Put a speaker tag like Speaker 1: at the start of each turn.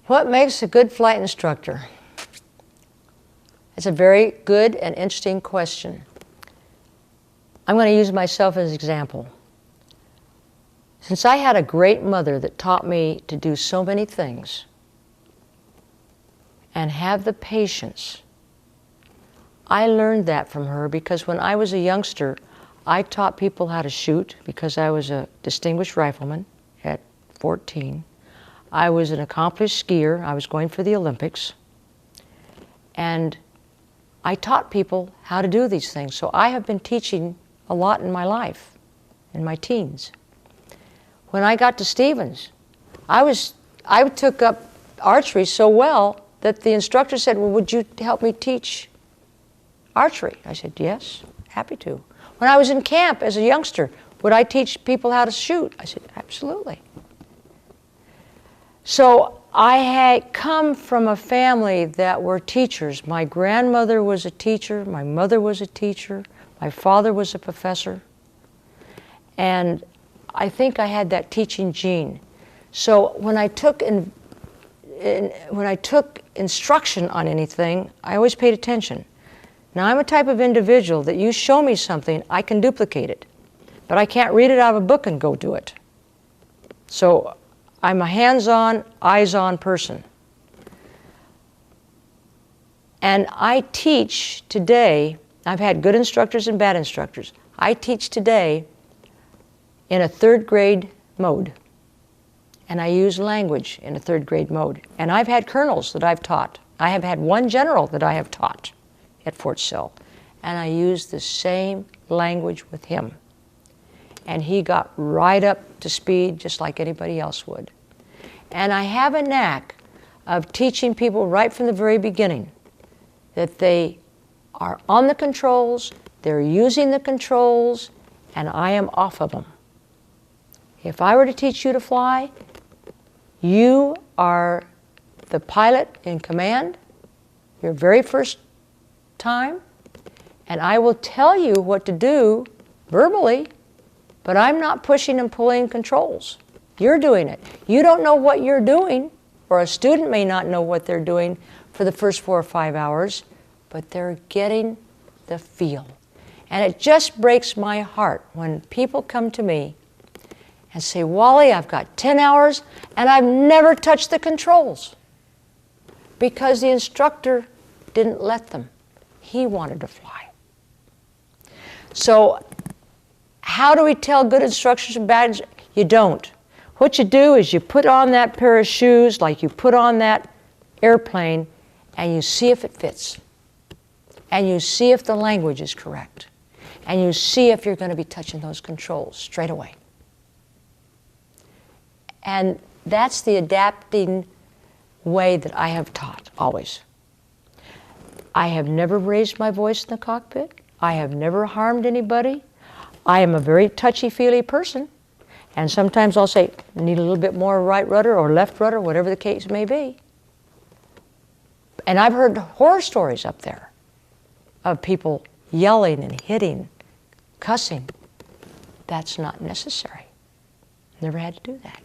Speaker 1: What makes a good flight instructor? It's a very good and interesting question. I'm going to use myself as an example. Since I had a great mother that taught me to do so many things and have the patience, I learned that from her because when I was a youngster, I taught people how to shoot because I was a distinguished rifleman at 14. I was an accomplished skier. I was going for the Olympics. And I taught people how to do these things. So I have been teaching a lot in my life, in my teens. When I got to Stevens, I took up archery so well that the instructor said, well, would you help me teach archery? I said, yes, happy to. When I was in camp as a youngster, would I teach people how to shoot? I said, absolutely. So I had come from a family that were teachers. My grandmother was a teacher, my mother was a teacher, my father was a professor, and I think I had that teaching gene. So when I took instruction on anything, I always paid attention. Now I'm a type of individual that you show me something, I can duplicate it, but I can't read it out of a book and go do it. So I'm a hands-on, eyes-on person. And I teach today, I've had good instructors and bad instructors. I teach today in a third grade mode. And I use language in a third grade mode. And I've had colonels that I've taught. I have had one general that I have taught at Fort Sill. And I use the same language with him. And he got right up to speed just like anybody else would. And I have a knack of teaching people right from the very beginning that they are on the controls, they're using the controls, and I am off of them. If I were to teach you to fly, you are the pilot in command, your very first time, and I will tell you what to do verbally, but I'm not pushing and pulling controls. You're doing it. You don't know what you're doing, or a student may not know what they're doing for the first 4 or 5 hours, but they're getting the feel. And it just breaks my heart when people come to me and say, Wally, I've got 10 hours and I've never touched the controls because the instructor didn't let them. He wanted to fly. So how do we tell good instructors and bad instructors? You don't. What you do is you put on that pair of shoes like you put on that airplane and you see if it fits. And you see if the language is correct. And you see if you're going to be touching those controls straight away. And that's the adapting way that I have taught, always. I have never raised my voice in the cockpit. I have never harmed anybody. I am a very touchy-feely person. And sometimes I'll say, need a little bit more right rudder or left rudder, whatever the case may be. And I've heard horror stories up there of people yelling and hitting, cussing. That's not necessary. Never had to do that.